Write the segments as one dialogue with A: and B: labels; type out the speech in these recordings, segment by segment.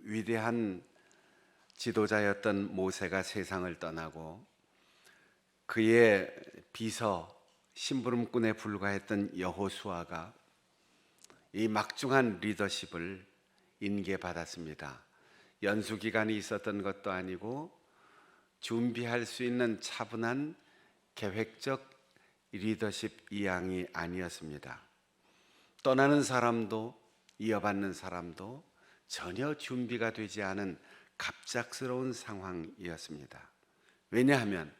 A: 위대한 지도자였던 모세가 세상을 떠나고 그의 비서 심부름꾼에 불과했던 여호수아가 이 막중한 리더십을 인계받았습니다. 연수 기간이 있었던 것도 아니고 준비할 수 있는 차분한 계획적 리더십 이양이 아니었습니다. 떠나는 사람도 이어받는 사람도 전혀 준비가 되지 않은 갑작스러운 상황이었습니다. 왜냐하면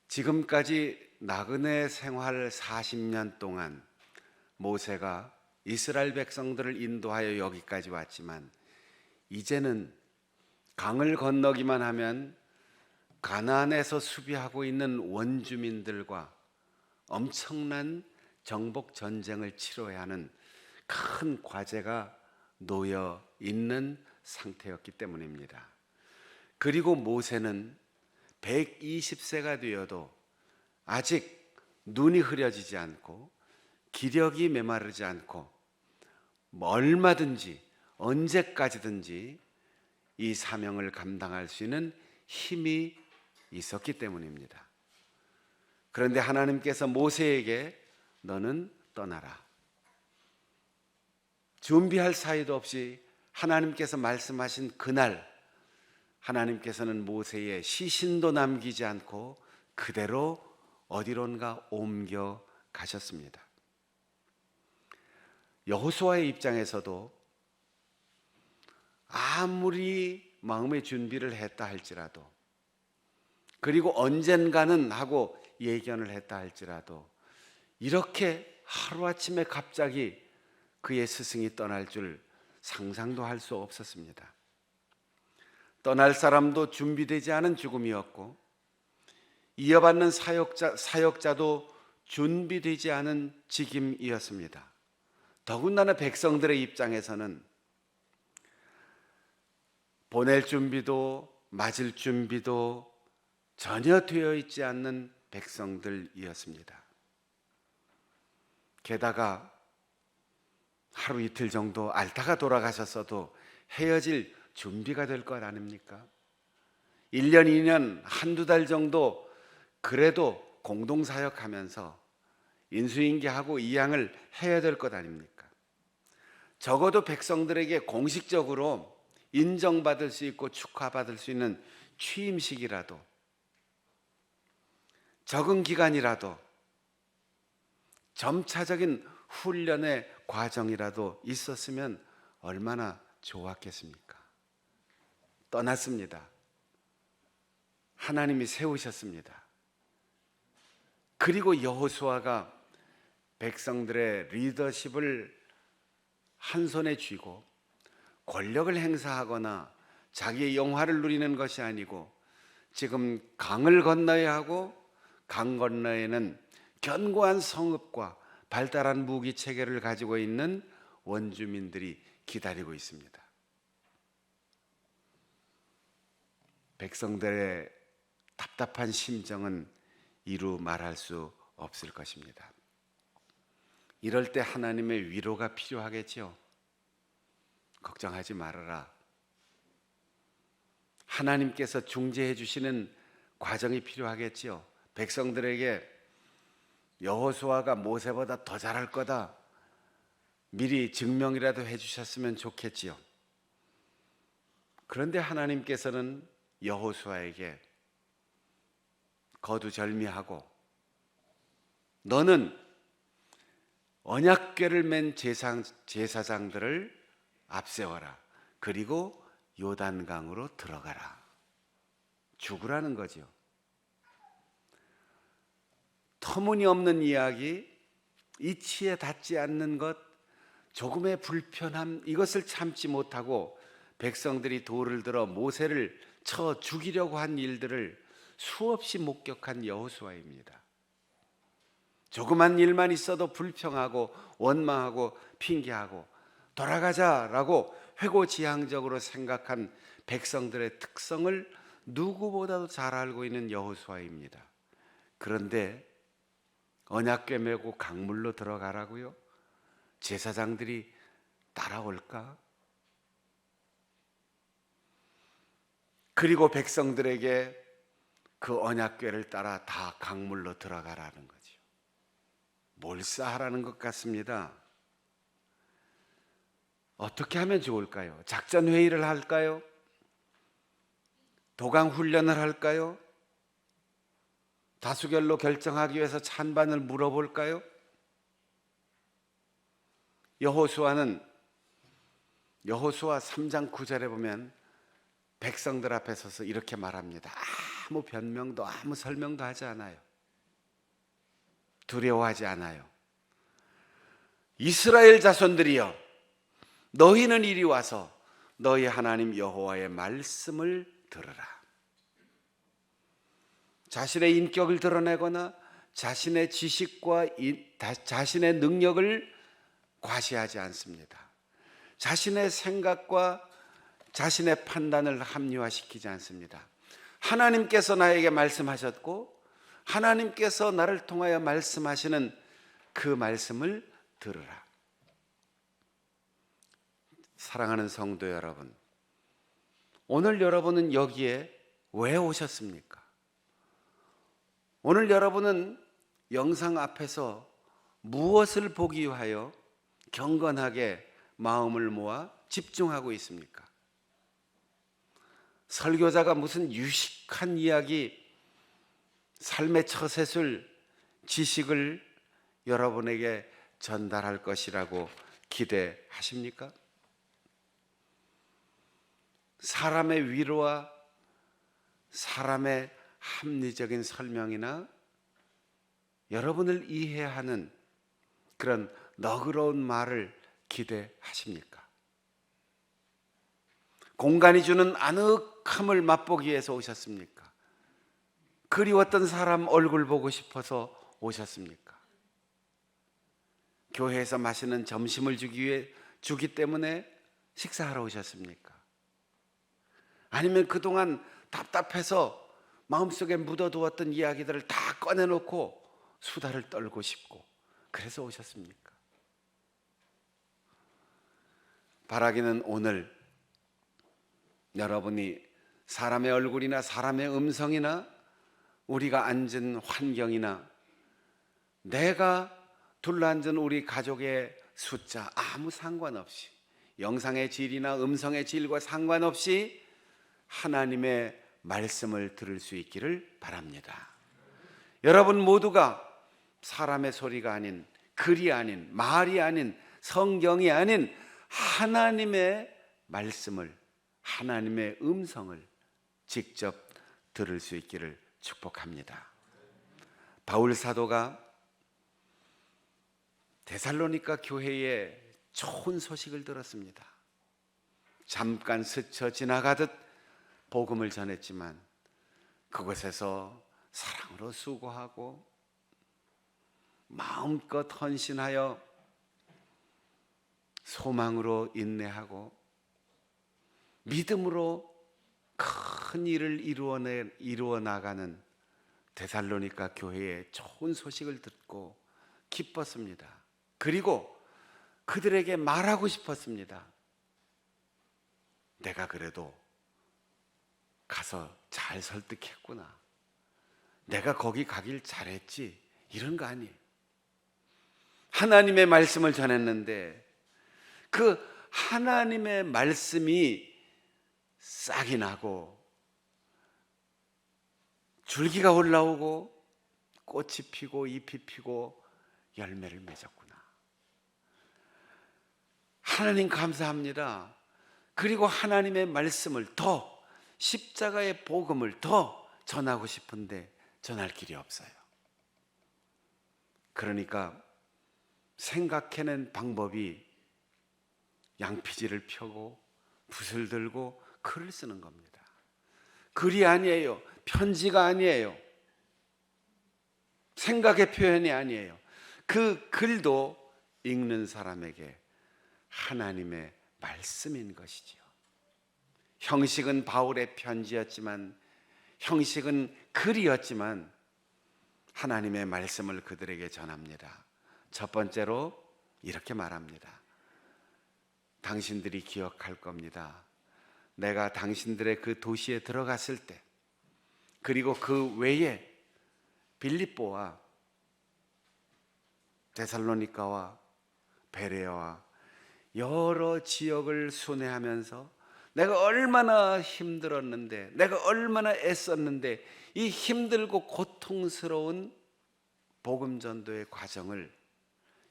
A: 지금까지 나그네 생활 40년 동안 모세가 이스라엘 백성들을 인도하여 여기까지 왔지만 이제는 강을 건너기만 하면 가나안에서 수비하고 있는 원주민들과 엄청난 정복 전쟁을 치러야 하는 큰 과제가 놓여 있는 상태였기 때문입니다. 그리고 모세는 120세가 되어도 아직 눈이 흐려지지 않고 기력이 메마르지 않고 얼마든지 언제까지든지 이 사명을 감당할 수 있는 힘이 있었기 때문입니다. 그런데 하나님께서 모세에게 너는 떠나라. 준비할 사이도 없이 하나님께서 말씀하신 그날 하나님께서는 모세의 시신도 남기지 않고 그대로 어디론가 옮겨 가셨습니다. 여호수아의 입장에서도 아무리 마음의 준비를 했다 할지라도 그리고 언젠가는 하고 예견을 했다 할지라도 이렇게 하루아침에 갑자기 그의 스승이 떠날 줄 상상도 할 수 없었습니다. 떠날 사람도 준비되지 않은 죽음이었고 이어받는 사역자도 준비되지 않은 직임이었습니다. 더군다나 백성들의 입장에서는 보낼 준비도 맞을 준비도 전혀 되어 있지 않는 백성들이었습니다. 게다가 하루 이틀 정도 앓다가 돌아가셨어도 헤어질 준비가 될 것 아닙니까? 1년, 2년, 한두 달 정도 그래도 공동사역하면서 인수인계하고 이양을 해야 될 것 아닙니까? 적어도 백성들에게 공식적으로 인정받을 수 있고 축하받을 수 있는 취임식이라도 적응 기간이라도 점차적인 훈련의 과정이라도 있었으면 얼마나 좋았겠습니까? 떠났습니다. 하나님이 세우셨습니다. 그리고 여호수아가 백성들의 리더십을 한 손에 쥐고 권력을 행사하거나 자기의 영화를 누리는 것이 아니고 지금 강을 건너야 하고 강 건너에는 견고한 성읍과 발달한 무기 체계를 가지고 있는 원주민들이 기다리고 있습니다. 백성들의 답답한 심정은 이루 말할 수 없을 것입니다. 이럴 때 하나님의 위로가 필요하겠지요. 걱정하지 말아라. 하나님께서 중재해 주시는 과정이 필요하겠지요. 백성들에게 여호수아가 모세보다 더 잘할 거다. 미리 증명이라도 해 주셨으면 좋겠지요. 그런데 하나님께서는 여호수아에게 거두절미하고 너는 언약궤를 맨 제사장들을 앞세워라. 그리고 요단강으로 들어가라. 죽으라는 거죠. 터무니없는 이야기, 이치에 닿지 않는 것, 조금의 불편함, 이것을 참지 못하고 백성들이 돌을 들어 모세를 쳐 죽이려고 한 일들을 수없이 목격한 여호수아입니다. 조그만 일만 있어도 불평하고 원망하고 핑계하고 돌아가자라고 회고지향적으로 생각한 백성들의 특성을 누구보다도 잘 알고 있는 여호수아입니다. 그런데 언약궤 메고 강물로 들어가라고요? 제사장들이 따라올까? 그리고 백성들에게 그 언약궤를 따라 다 강물로 들어가라는 거죠. 몰사하라는 것 같습니다. 어떻게 하면 좋을까요? 작전 회의를 할까요? 도강 훈련을 할까요? 다수결로 결정하기 위해서 찬반을 물어볼까요? 여호수아 3장 9절에 보면 백성들 앞에 서서 이렇게 말합니다. 아무 변명도 아무 설명도 하지 않아요. 두려워하지 않아요. 이스라엘 자손들이여, 너희는 이리 와서 너희 하나님 여호와의 말씀을 들으라. 자신의 인격을 드러내거나 자신의 지식과 자신의 능력을 과시하지 않습니다. 자신의 생각과 자신의 판단을 합리화시키지 않습니다. 하나님께서 나에게 말씀하셨고 하나님께서 나를 통하여 말씀하시는 그 말씀을 들으라. 사랑하는 성도 여러분, 오늘 여러분은 여기에 왜 오셨습니까? 오늘 여러분은 영상 앞에서 무엇을 보기 위하여 경건하게 마음을 모아 집중하고 있습니까? 설교자가 무슨 유식한 이야기, 삶의 처세술, 지식을 여러분에게 전달할 것이라고 기대하십니까? 사람의 위로와 사람의 합리적인 설명이나 여러분을 이해하는 그런 너그러운 말을 기대하십니까? 공간이 주는 아늑함을 맛보기 위해서 오셨습니까? 그리웠던 사람 얼굴 보고 싶어서 오셨습니까? 교회에서 맛있는 점심을 주기 때문에 식사하러 오셨습니까? 아니면 그동안 답답해서 마음속에 묻어두었던 이야기들을 다 꺼내놓고 수다를 떨고 싶고 그래서 오셨습니까? 바라기는 오늘 여러분이 사람의 얼굴이나 사람의 음성이나 우리가 앉은 환경이나 내가 둘러앉은 우리 가족의 숫자 아무 상관없이, 영상의 질이나 음성의 질과 상관없이 하나님의 말씀을 들을 수 있기를 바랍니다. 여러분 모두가 사람의 소리가 아닌, 글이 아닌, 말이 아닌, 성경이 아닌 하나님의 말씀을, 하나님의 음성을 직접 들을 수 있기를 축복합니다. 바울 사도가 데살로니가 교회에 좋은 소식을 들었습니다. 잠깐 스쳐 지나가듯 복음을 전했지만 그곳에서 사랑으로 수고하고 마음껏 헌신하여 소망으로 인내하고 믿음으로 큰 일을 이루어 나가는 데살로니가 교회의 좋은 소식을 듣고 기뻤습니다. 그리고 그들에게 말하고 싶었습니다. 내가 그래도 가서 잘 설득했구나. 내가 거기 가길 잘했지. 이런 거 아니에요. 하나님의 말씀을 전했는데 그 하나님의 말씀이 싹이 나고 줄기가 올라오고 꽃이 피고 잎이 피고 열매를 맺었구나. 하나님 감사합니다. 그리고 하나님의 말씀을 더, 십자가의 복음을 더 전하고 싶은데 전할 길이 없어요. 그러니까 생각해낸 방법이 양피지를 펴고 붓을 들고 글을 쓰는 겁니다. 글이 아니에요. 편지가 아니에요. 생각의 표현이 아니에요. 그 글도 읽는 사람에게 하나님의 말씀인 것이지요. 형식은 바울의 편지였지만, 형식은 글이었지만 하나님의 말씀을 그들에게 전합니다. 첫 번째로 이렇게 말합니다. 당신들이 기억할 겁니다. 내가 당신들의 그 도시에 들어갔을 때, 그리고 그 외에 빌립보와 데살로니가와 베레아와 여러 지역을 순회하면서 내가 얼마나 힘들었는데, 내가 얼마나 애썼는데, 이 힘들고 고통스러운 복음 전도의 과정을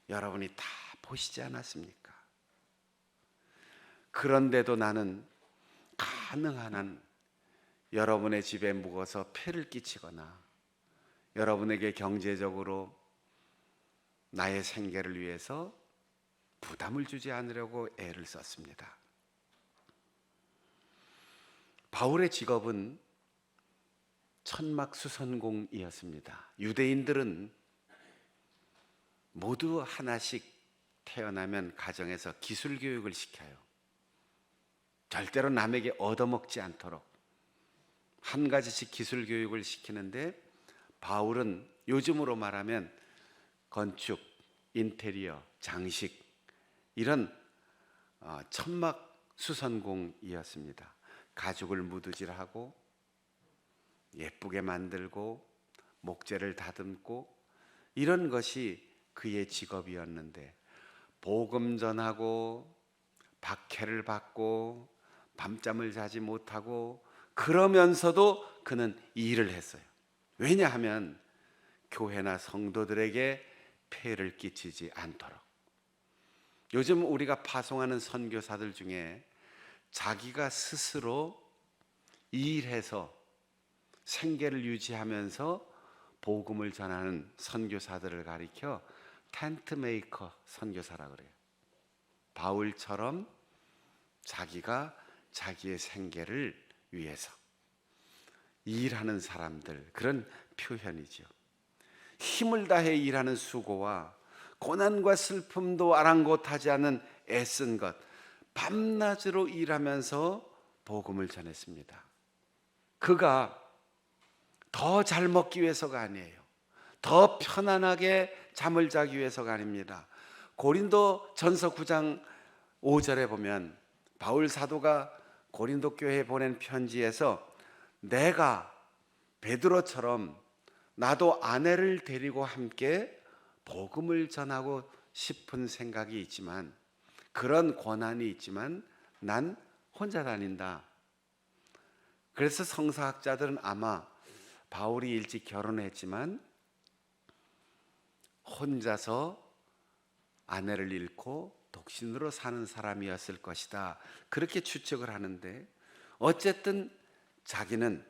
A: 여러분이 다 보시지 않았습니까? 그런데도 나는 가능한 한 여러분의 집에 묵어서 폐를 끼치거나 여러분에게 경제적으로 나의 생계를 위해서 부담을 주지 않으려고 애를 썼습니다. 바울의 직업은 천막수선공이었습니다. 유대인들은 모두 하나씩 태어나면 가정에서 기술 교육을 시켜요. 절대로 남에게 얻어먹지 않도록 한 가지씩 기술 교육을 시키는데, 바울은 요즘으로 말하면 건축, 인테리어, 장식, 이런 천막 수선공이었습니다. 가죽을 무드질하고 예쁘게 만들고 목재를 다듬고 이런 것이 그의 직업이었는데, 복음 전하고 박해를 받고 밤잠을 자지 못하고 그러면서도 그는 이 일을 했어요. 왜냐하면 교회나 성도들에게 폐해를 끼치지 않도록. 요즘 우리가 파송하는 선교사들 중에 자기가 스스로 일해서 생계를 유지하면서 복음을 전하는 선교사들을 가리켜 텐트 메이커 선교사라고 그래요. 바울처럼 자기가 자기의 생계를 위해서 일하는 사람들, 그런 표현이죠. 힘을 다해 일하는 수고와 고난과 슬픔도 아랑곳하지 않은 애쓴 것, 밤낮으로 일하면서 복음을 전했습니다. 그가 더 잘 먹기 위해서가 아니에요. 더 편안하게 잠을 자기 위해서가 아닙니다. 고린도 전서 9장 5절에 보면 바울 사도가 고린도 교회에 보낸 편지에서 내가 베드로처럼 나도 아내를 데리고 함께 복음을 전하고 싶은 생각이 있지만, 그런 권한이 있지만 난 혼자 다닌다. 그래서 성사학자들은 아마 바울이 일찍 결혼했지만 혼자서 아내를 잃고 독신으로 사는 사람이었을 것이다, 그렇게 추측을 하는데, 어쨌든 자기는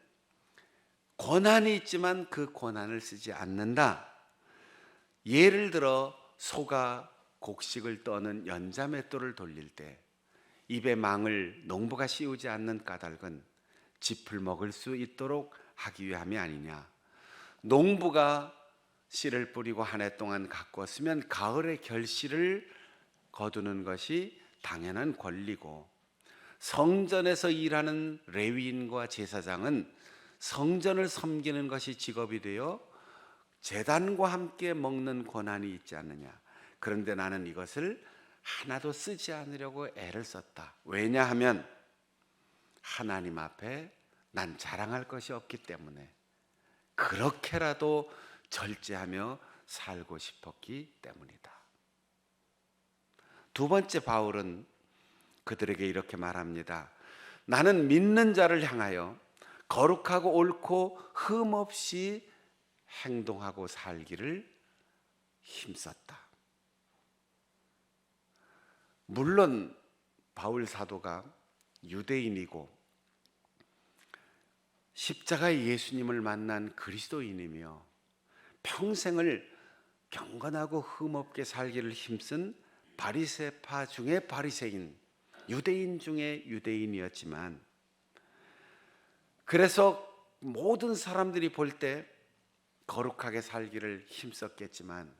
A: 권한이 있지만 그 권한을 쓰지 않는다. 예를 들어 소가 곡식을 떠는 연자맷돌을 돌릴 때 입에 망을 농부가 씌우지 않는 까닭은 짚을 먹을 수 있도록 하기 위함이 아니냐. 농부가 씨를 뿌리고 한 해 동안 가꾸었으면 가을에 결실을 거두는 것이 당연한 권리고, 성전에서 일하는 레위인과 제사장은 성전을 섬기는 것이 직업이 되어 제단과 함께 먹는 권한이 있지 않느냐. 그런데 나는 이것을 하나도 쓰지 않으려고 애를 썼다. 왜냐하면 하나님 앞에 난 자랑할 것이 없기 때문에, 그렇게라도 절제하며 살고 싶었기 때문이다. 두 번째, 바울은 그들에게 이렇게 말합니다. 나는 믿는 자를 향하여 거룩하고 옳고 흠없이 행동하고 살기를 힘썼다. 물론 바울 사도가 유대인이고 십자가의 예수님을 만난 그리스도인이며 평생을 경건하고 흠없게 살기를 힘쓴 바리새파 중에 바리새인, 유대인 중에 유대인이었지만, 그래서 모든 사람들이 볼 때 거룩하게 살기를 힘썼겠지만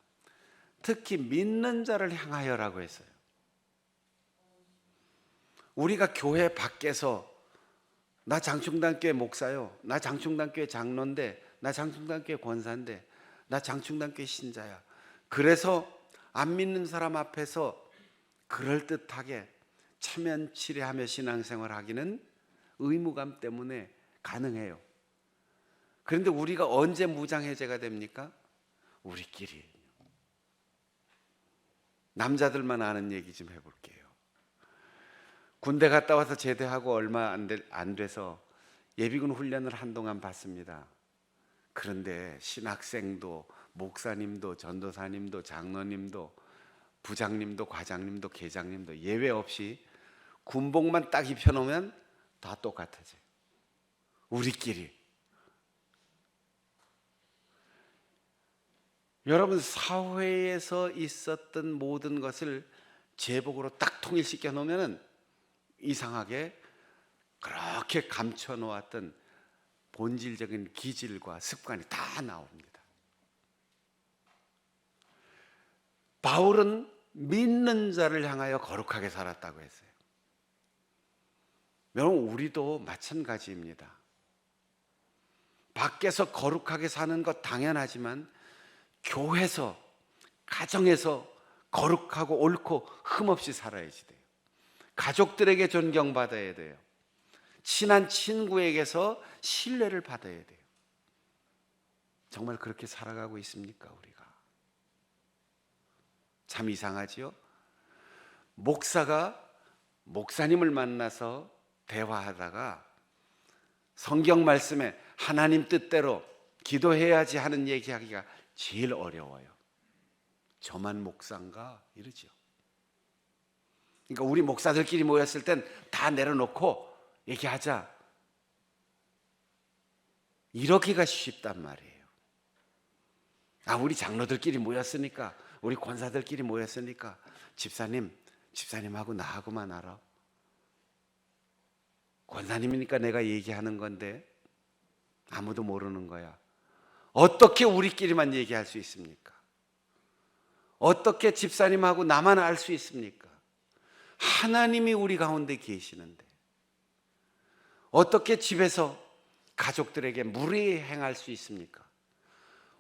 A: 특히 믿는 자를 향하여라고 했어요. 우리가 교회 밖에서 나 장충단교회 목사요, 나 장충단교회 장로인데, 나 장충단교회 권사인데, 나 장충단교회 신자야, 그래서 안 믿는 사람 앞에서 그럴듯하게 체면치레하며 신앙생활 하기는 의무감 때문에 가능해요. 그런데 우리가 언제 무장해제가 됩니까? 우리끼리. 남자들만 아는 얘기 좀 해볼게요. 군대 갔다 와서 제대하고 얼마 안 돼서 예비군 훈련을 한동안 받습니다. 그런데 신학생도 목사님도 전도사님도 장로님도 부장님도 과장님도 계장님도 예외 없이 군복만 딱 입혀놓으면 다 똑같아져요. 우리끼리. 여러분, 사회에서 있었던 모든 것을 제복으로 딱 통일시켜 놓으면 이상하게 그렇게 감춰 놓았던 본질적인 기질과 습관이 다 나옵니다. 바울은 믿는 자를 향하여 거룩하게 살았다고 했어요. 여러분, 우리도 마찬가지입니다. 밖에서 거룩하게 사는 것 당연하지만 교회에서, 가정에서 거룩하고 옳고 흠없이 살아야지 돼요. 가족들에게 존경받아야 돼요. 친한 친구에게서 신뢰를 받아야 돼요. 정말 그렇게 살아가고 있습니까, 우리가? 참 이상하지요? 목사가 목사님을 만나서 대화하다가 성경 말씀에 하나님 뜻대로 기도해야지 하는 얘기하기가 제일 어려워요. 저만 목사인가? 이러죠. 그러니까 우리 목사들끼리 모였을 땐 다 내려놓고 얘기하자. 이러기가 쉽단 말이에요. 우리 장로들끼리 모였으니까, 우리 권사들끼리 모였으니까 집사님하고 나하고만 알아. 권사님이니까 내가 얘기하는 건데 아무도 모르는 거야. 어떻게 우리끼리만 얘기할 수 있습니까? 어떻게 집사님하고 나만 알 수 있습니까? 하나님이 우리 가운데 계시는데 어떻게 집에서 가족들에게 무례히 행할 수 있습니까?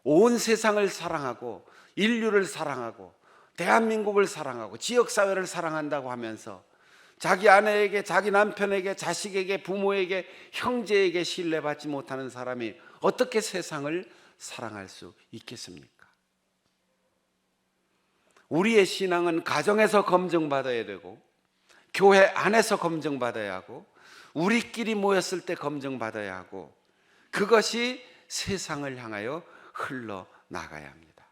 A: 온 세상을 사랑하고 인류를 사랑하고 대한민국을 사랑하고 지역사회를 사랑한다고 하면서 자기 아내에게, 자기 남편에게, 자식에게, 부모에게, 형제에게 신뢰받지 못하는 사람이 어떻게 세상을 사랑할 수 있겠습니까? 우리의 신앙은 가정에서 검증받아야 되고 교회 안에서 검증받아야 하고 우리끼리 모였을 때 검증받아야 하고 그것이 세상을 향하여 흘러나가야 합니다.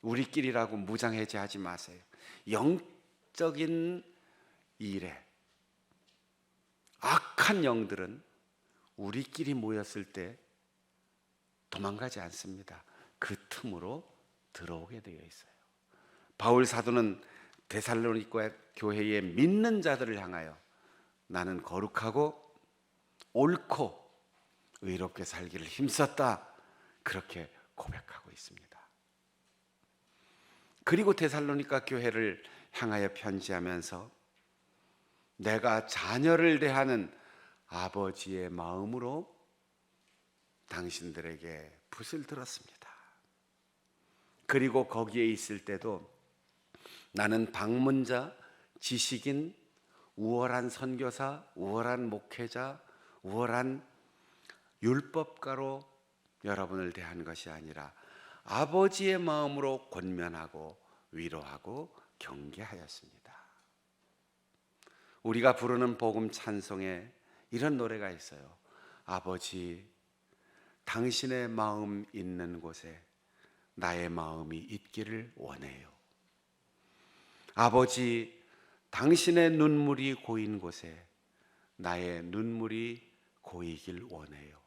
A: 우리끼리라고 무장해제하지 마세요. 영적인 일에 악한 영들은 우리끼리 모였을 때 도망가지 않습니다. 그 틈으로 들어오게 되어 있어요. 바울 사도는 데살로니가 교회의 믿는 자들을 향하여 나는 거룩하고 옳고 의롭게 살기를 힘썼다, 그렇게 고백하고 있습니다. 그리고 데살로니가 교회를 향하여 편지하면서 내가 자녀를 대하는 아버지의 마음으로 당신들에게 붓을 들었습니다. 그리고 거기에 있을 때도 나는 방문자, 지식인, 우월한 선교사, 우월한 목회자, 우월한 율법가로 여러분을 대한 것이 아니라 아버지의 마음으로 권면하고 위로하고 경계하였습니다. 우리가 부르는 복음 찬송에 이런 노래가 있어요. 아버지, 당신의 마음 있는 곳에 나의 마음이 있기를 원해요. 아버지, 당신의 눈물이 고인 곳에 나의 눈물이 고이길 원해요.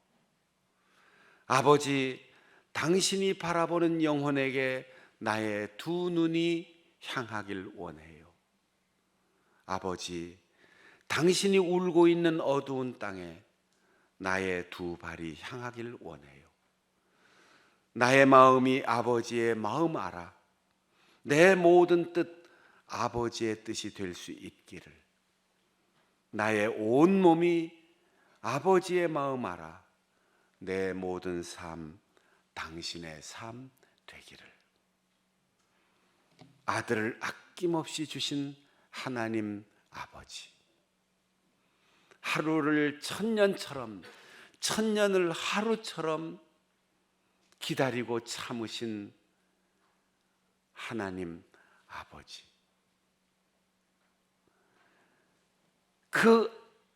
A: 아버지, 당신이 바라보는 영혼에게 나의 두 눈이 향하길 원해요. 아버지, 당신이 울고 있는 어두운 땅에 나의 두 발이 향하길 원해요. 나의 마음이 아버지의 마음 알아 내 모든 뜻 아버지의 뜻이 될 수 있기를, 나의 온 몸이 아버지의 마음 알아 내 모든 삶 당신의 삶 되기를. 아들을 아낌없이 주신 하나님 아버지, 하루를 천년처럼, 천년을 하루처럼 기다리고 참으신 하나님 아버지, 그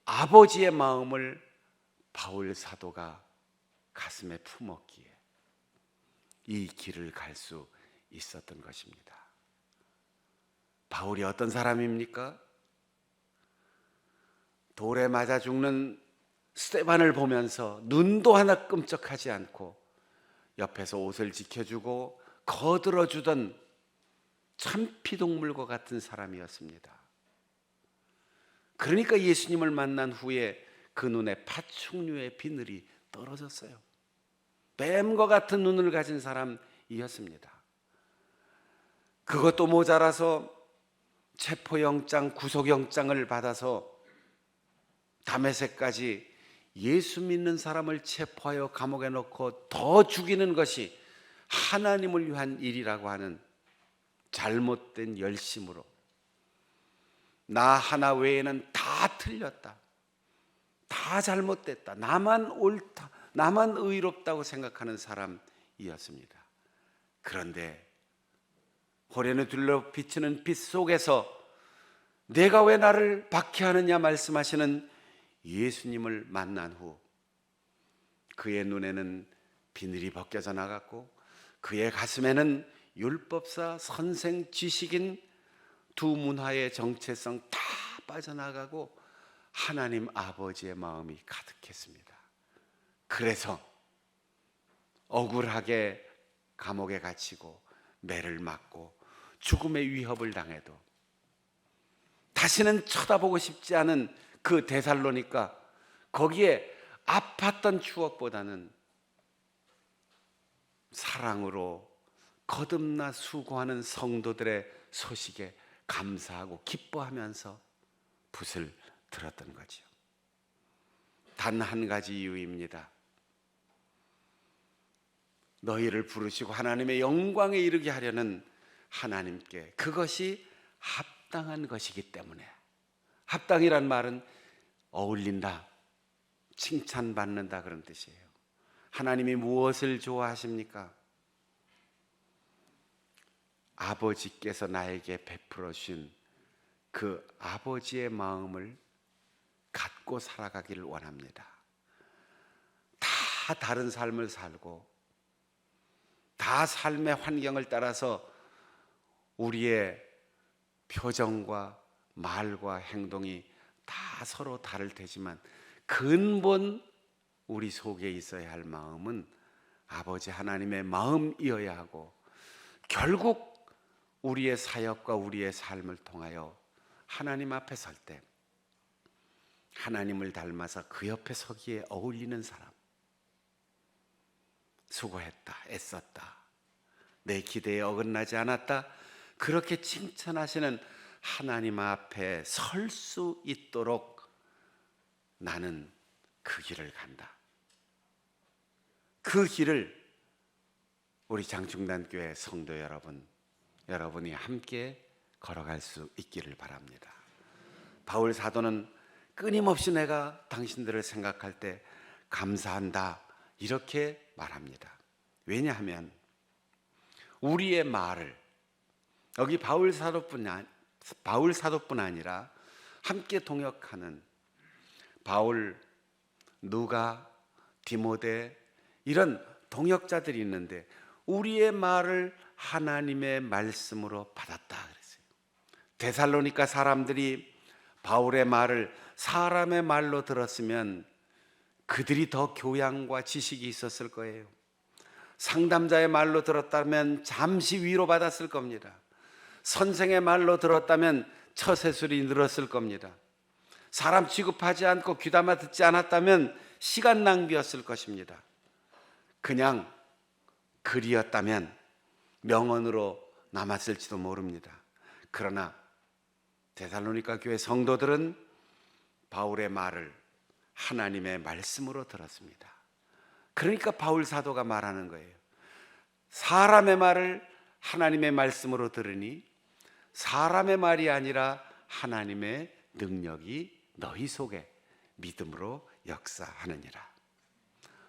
A: 아버지의 마음을 바울 사도가 가슴에 품었기에 이 길을 갈 수 있었던 것입니다. 바울이 어떤 사람입니까? 돌에 맞아 죽는 스데반을 보면서 눈도 하나 끔찍하지 않고 옆에서 옷을 지켜주고 거들어주던 참피동물과 같은 사람이었습니다. 그러니까 예수님을 만난 후에 그 눈에 파충류의 비늘이 떨어졌어요. 뱀과 같은 눈을 가진 사람이었습니다. 그것도 모자라서 체포영장, 구속영장을 받아서 다메섹까지 예수 믿는 사람을 체포하여 감옥에 넣고 더 죽이는 것이 하나님을 위한 일이라고 하는 잘못된 열심으로 나 하나 외에는 다 틀렸다, 다 잘못됐다, 나만 옳다, 나만 의롭다고 생각하는 사람이었습니다. 그런데 호련을 둘러 비치는 빛 속에서 내가 왜 나를 박해하느냐 말씀하시는 예수님을 만난 후 그의 눈에는 비늘이 벗겨져 나갔고 그의 가슴에는 율법사, 선생, 지식인 두 문화의 정체성 다 빠져나가고 하나님 아버지의 마음이 가득했습니다. 그래서 억울하게 감옥에 갇히고 매를 맞고 죽음의 위협을 당해도 다시는 쳐다보고 싶지 않은 그 데살로니가, 거기에 아팠던 추억보다는 사랑으로 거듭나 수고하는 성도들의 소식에 감사하고 기뻐하면서 붓을 들었던 거죠. 단 한 가지 이유입니다. 너희를 부르시고 하나님의 영광에 이르게 하려는 하나님께 그것이 합당한 것이기 때문에. 합당이란 말은 어울린다, 칭찬받는다 그런 뜻이에요. 하나님이 무엇을 좋아하십니까? 아버지께서 나에게 베풀어 주신 그 아버지의 마음을 갖고 살아가기를 원합니다. 다 다른 삶을 살고 다 삶의 환경을 따라서 우리의 표정과 말과 행동이 다 서로 다를 테지만 근본 우리 속에 있어야 할 마음은 아버지 하나님의 마음이어야 하고, 결국 우리의 사역과 우리의 삶을 통하여 하나님 앞에 설 때 하나님을 닮아서 그 옆에 서기에 어울리는 사람, 수고했다, 애썼다, 내 기대에 어긋나지 않았다, 그렇게 칭찬하시는 하나님 앞에 설 수 있도록 나는 그 길을 간다. 그 길을 우리 장충단교회 성도 여러분이 함께 걸어갈 수 있기를 바랍니다. 바울 사도는 끊임없이 내가 당신들을 생각할 때 감사한다 이렇게 말합니다. 왜냐하면 우리의 말을, 여기 바울 사도뿐 아니라 함께 동역하는 바울, 누가, 디모데 이런 동역자들이 있는데 우리의 말을 하나님의 말씀으로 받았다 그랬어요. 데살로니가 사람들이 바울의 말을 사람의 말로 들었으면 그들이 더 교양과 지식이 있었을 거예요. 상담자의 말로 들었다면 잠시 위로받았을 겁니다. 선생의 말로 들었다면 처세술이 늘었을 겁니다. 사람 취급하지 않고 귀담아 듣지 않았다면 시간 낭비였을 것입니다. 그냥 글이었다면 명언으로 남았을지도 모릅니다. 그러나 데살로니가 교회 성도들은 바울의 말을 하나님의 말씀으로 들었습니다. 그러니까 바울 사도가 말하는 거예요. 사람의 말을 하나님의 말씀으로 들으니 사람의 말이 아니라 하나님의 능력이 너희 속에, 믿음으로 역사하느니라.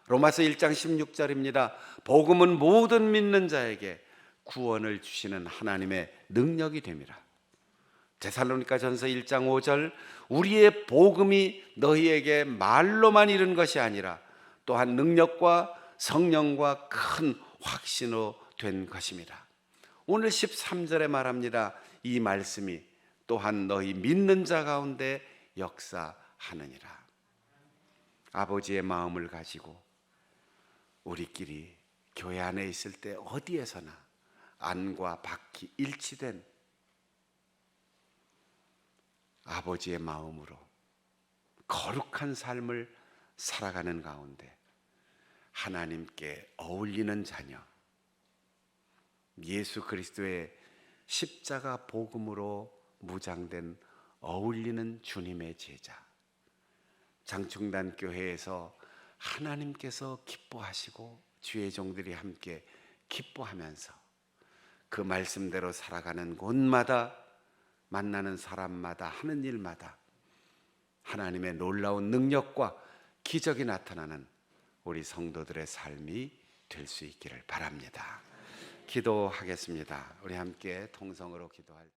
A: 로마서 1장 16절입니다. 복음은 모든 믿는 자에게 구원을 주시는 하나님의 능력이 됨이라. 데살로니가전서 1장 5절 우리의 복음이 너희에게 말로만 이른 것이 아니라 또한 능력과 성령과 큰 확신으로 된 것입니다. 오늘 13절에 말합니다. 이 말씀이 또한 너희 믿는 자 가운데 역사하느니라. 아버지의 마음을 가지고 우리끼리 교회 안에 있을 때 어디에서나 안과 밖이 일치된 아버지의 마음으로 거룩한 삶을 살아가는 가운데 하나님께 어울리는 자녀, 예수 그리스도의 십자가 복음으로 무장된 어울리는 주님의 제자, 장충단 교회에서 하나님께서 기뻐하시고 주의 종들이 함께 기뻐하면서 그 말씀대로 살아가는 곳마다 만나는 사람마다 하는 일마다 하나님의 놀라운 능력과 기적이 나타나는 우리 성도들의 삶이 될 수 있기를 바랍니다. 기도하겠습니다. 우리 함께 통성으로 기도할